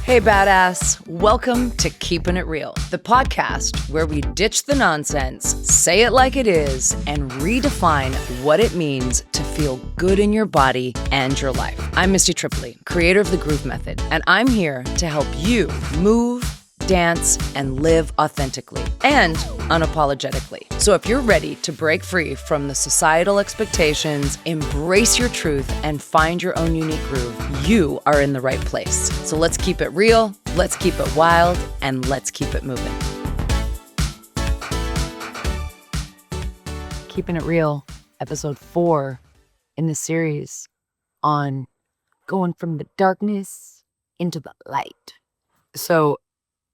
Hey, badass. Welcome to Keepin' It Real, the podcast where we ditch the nonsense, say it like it is, and redefine what it means to feel good in your body and your life. I'm Misty Tripoli, creator of the Groove Method, and I'm here to help you move, dance, and live authentically and unapologetically. So if you're ready to break free from the societal expectations, embrace your truth, and find your own unique groove, you are in the right place. So let's keep it real, let's keep it wild, and let's keep it moving. Keeping It Real, episode 4 in the series on going from the darkness into the light. So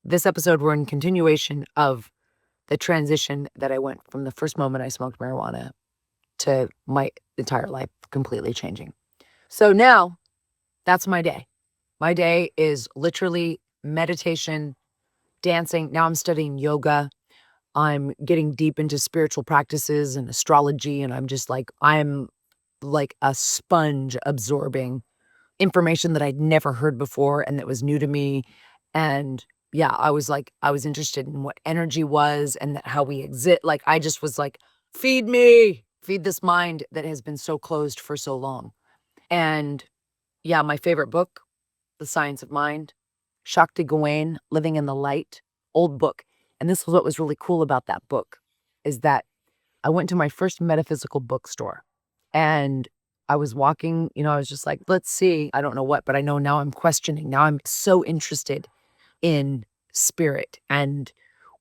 this episode, we're in continuation of the transition that I went from the first moment I smoked marijuana to my entire life completely changing. So now, that's my day. My day is literally meditation, dancing. Now I'm studying yoga. I'm getting deep into spiritual practices and astrology, and I'm like a sponge absorbing information that I'd never heard before and that was new to me. And yeah, I was interested in what energy was and how we exist. Like, I just was like, feed me, feed this mind that has been so closed for so long. And yeah, my favorite book, The Science of Mind, Shakti Gawain, Living in the Light, old book. And this was what was really cool about that book, is that I went to my first metaphysical bookstore and I was walking, I was just like, let's see, I don't know what, but I know now I'm questioning. Now I'm so interested in spirit and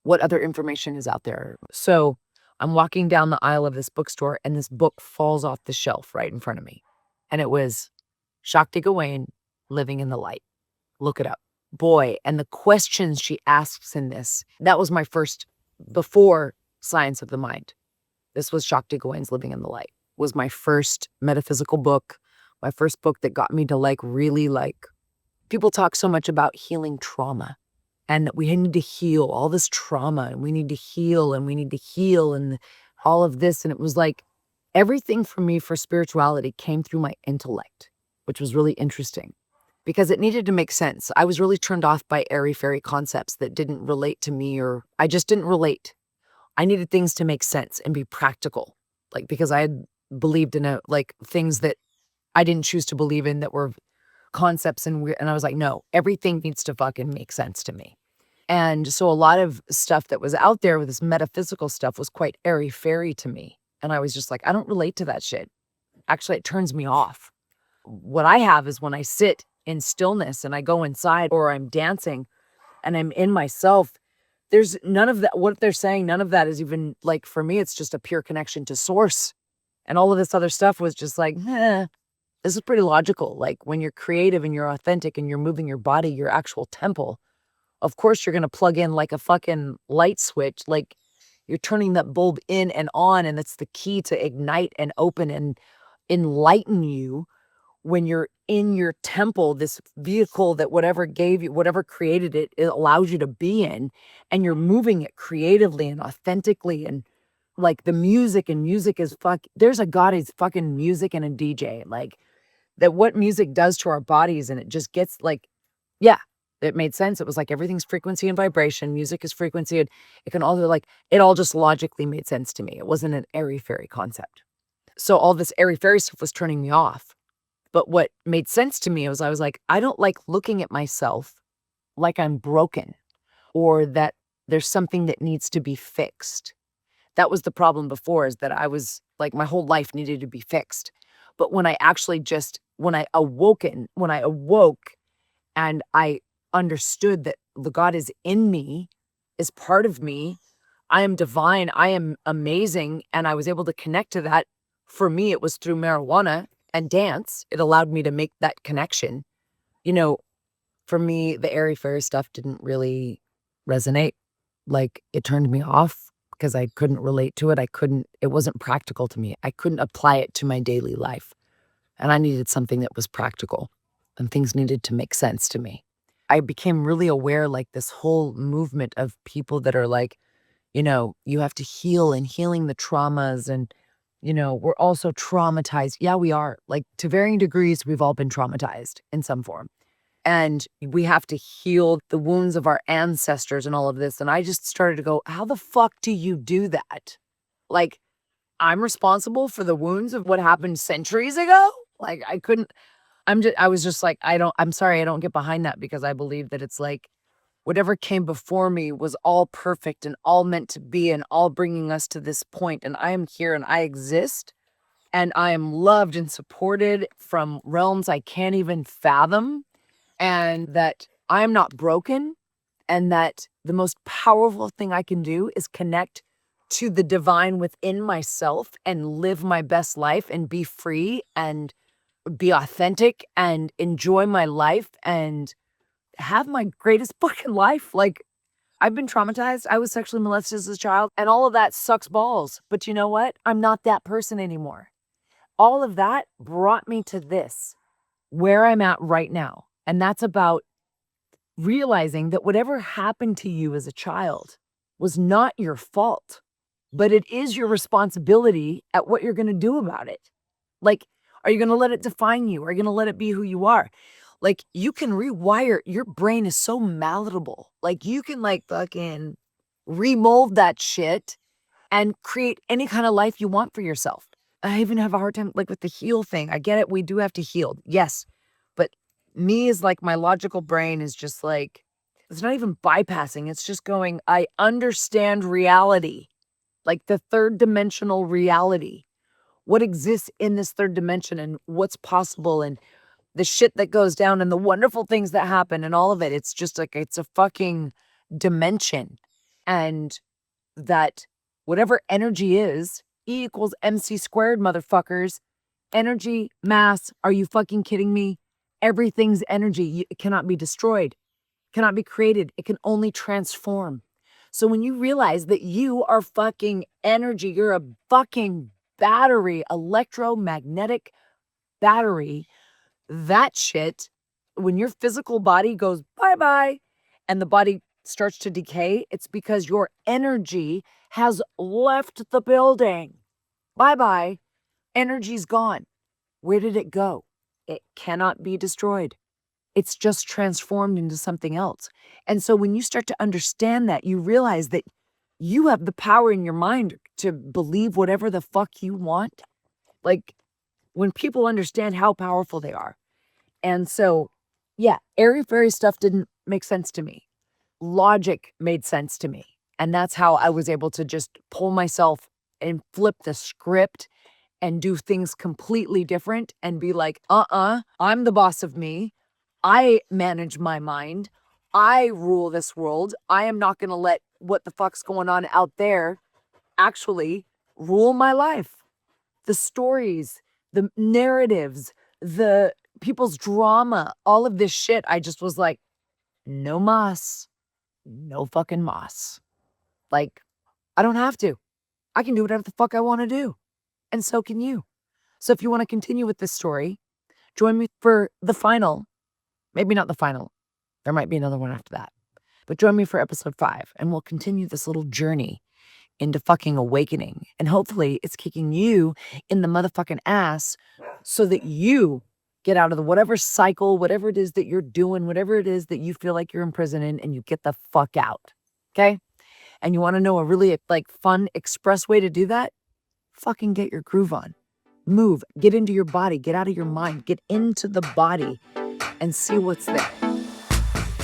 what other information is out there. So I'm walking down the aisle of this bookstore and this book falls off the shelf right in front of me. And it was Shakti Gawain, Living in the Light. Look it up. Boy, and the questions she asks in this, that was my first, before Science of the Mind. This was Shakti Gawain's Living in the Light. Was my first metaphysical book, my first book that got me to really people talk so much about healing trauma and that we need to heal all this trauma and we need to heal and all of this. And it was like everything for me for spirituality came through my intellect, which was really interesting because it needed to make sense. I was really turned off by airy-fairy concepts that didn't relate to me, or I just didn't relate. I needed things to make sense and be practical, because I had believed in things that I didn't choose to believe in that were concepts and I was like, no, everything needs to fucking make sense to me. And so a lot of stuff that was out there with this metaphysical stuff was quite airy-fairy to me. And I was just like, I don't relate to that shit. Actually, it turns me off. What I have is when I sit in stillness and I go inside or I'm dancing and I'm in myself, there's none of that. What they're saying, none of that is even for me, it's just a pure connection to source. And all of this other stuff was just this is pretty logical. When you're creative and you're authentic and you're moving your body, your actual temple, of course you're going to plug in like a fucking light switch. You're turning that bulb in and on, and that's the key to ignite and open and enlighten you when you're in your temple, this vehicle that whatever gave you, whatever created it, it allows you to be in, and you're moving it creatively and authentically. And the music is there's a God is fucking music and a DJ. That what music does to our bodies, and it just gets yeah, it made sense. It was everything's frequency and vibration. Music is frequency, and it can also it all just logically made sense to me. It wasn't an airy-fairy concept. So all this airy-fairy stuff was turning me off. But what made sense to me was I was like, I don't like looking at myself like I'm broken or that there's something that needs to be fixed. That was the problem before, is that I was my whole life needed to be fixed. But when I actually when I awoke and I understood that the God is in me, is part of me, I am divine, I am amazing, and I was able to connect to that. For me, it was through marijuana and dance. It allowed me to make that connection. For me, the airy-fairy stuff didn't really resonate. It turned me off because I couldn't relate to it. It wasn't practical to me. I couldn't apply it to my daily life. And I needed something that was practical, and things needed to make sense to me. I became really aware, this whole movement of people that are you have to heal and healing the traumas and we're also traumatized. Yeah, we are. Like, to varying degrees, we've all been traumatized in some form. And we have to heal the wounds of our ancestors and all of this. And I just started to go, how the fuck do you do that? Like, I'm responsible for the wounds of what happened centuries ago? Like, I was just like, I'm sorry, I don't get behind that, because I believe that it's like whatever came before me was all perfect and all meant to be and all bringing us to this point. And I am here and I exist and I am loved and supported from realms I can't even fathom, and that I am not broken, and that the most powerful thing I can do is connect to the divine within myself and live my best life and be free and be authentic and enjoy my life and have my greatest fucking life. Like, I've been traumatized. I was sexually molested as a child, and all of that sucks balls. But you know what? I'm not that person anymore. All of that brought me to this, where I'm at right now. And that's about realizing that whatever happened to you as a child was not your fault, but it is your responsibility at what you're going to do about it. Like, are you going to let it define you? Are you going to let it be who you are? Like, you can rewire. Your brain is so malleable. Like, you can like fucking remold that shit and create any kind of life you want for yourself. I even have a hard time like with the heal thing. I get it. We do have to heal. Yes. But me is like, my logical brain is just like, it's not even bypassing. It's just going, I understand reality, like the third dimensional reality, what exists in this third dimension and what's possible and the shit that goes down and the wonderful things that happen and all of it. It's just like, it's a fucking dimension. And that whatever energy is, E equals MC squared, motherfuckers. Energy, mass, are you fucking kidding me? Everything's energy. It cannot be destroyed, cannot be created. It can only transform. So when you realize that you are fucking energy, you're a fucking battery, electromagnetic battery, that shit, when your physical body goes bye-bye and the body starts to decay, it's because your energy has left the building. Bye-bye. Energy's gone. Where did it go? It cannot be destroyed. It's just transformed into something else. And so when you start to understand that, you realize that you have the power in your mind to believe whatever the fuck you want. Like, when people understand how powerful they are. And so, yeah, airy-fairy stuff didn't make sense to me. Logic made sense to me. And that's how I was able to just pull myself and flip the script and do things completely different and be like, I'm the boss of me. I manage my mind. I rule this world. I am not going to let what the fuck's going on out there actually rule my life. The stories, the narratives, the people's drama, all of this shit, I just was like, no mas, no fucking mas. Like, I don't have to. I can do whatever the fuck I want to do. And so can you. So if you want to continue with this story, join me for the final. Maybe not the final. There might be another one after that. But join me for episode 5, and we'll continue this little journey into fucking awakening. And hopefully it's kicking you in the motherfucking ass so that you get out of the whatever cycle, whatever it is that you're doing, whatever it is that you feel like you're imprisoned in, and you get the fuck out. Okay? And you want to know a really like fun express way to do that? Fucking get your groove on. Move, get into your body, get out of your mind, get into the body and see what's there.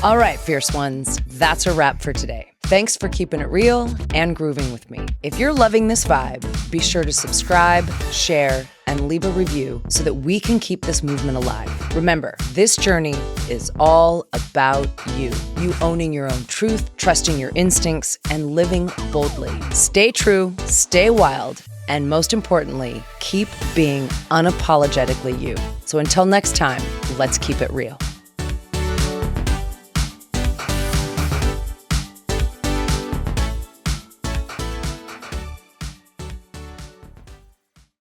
All right, fierce ones, that's a wrap for today. Thanks for keeping it real and grooving with me. If you're loving this vibe, be sure to subscribe, share, and leave a review so that we can keep this movement alive. Remember, this journey is all about you. You owning your own truth, trusting your instincts, and living boldly. Stay true, stay wild, and most importantly, keep being unapologetically you. So until next time, let's keep it real.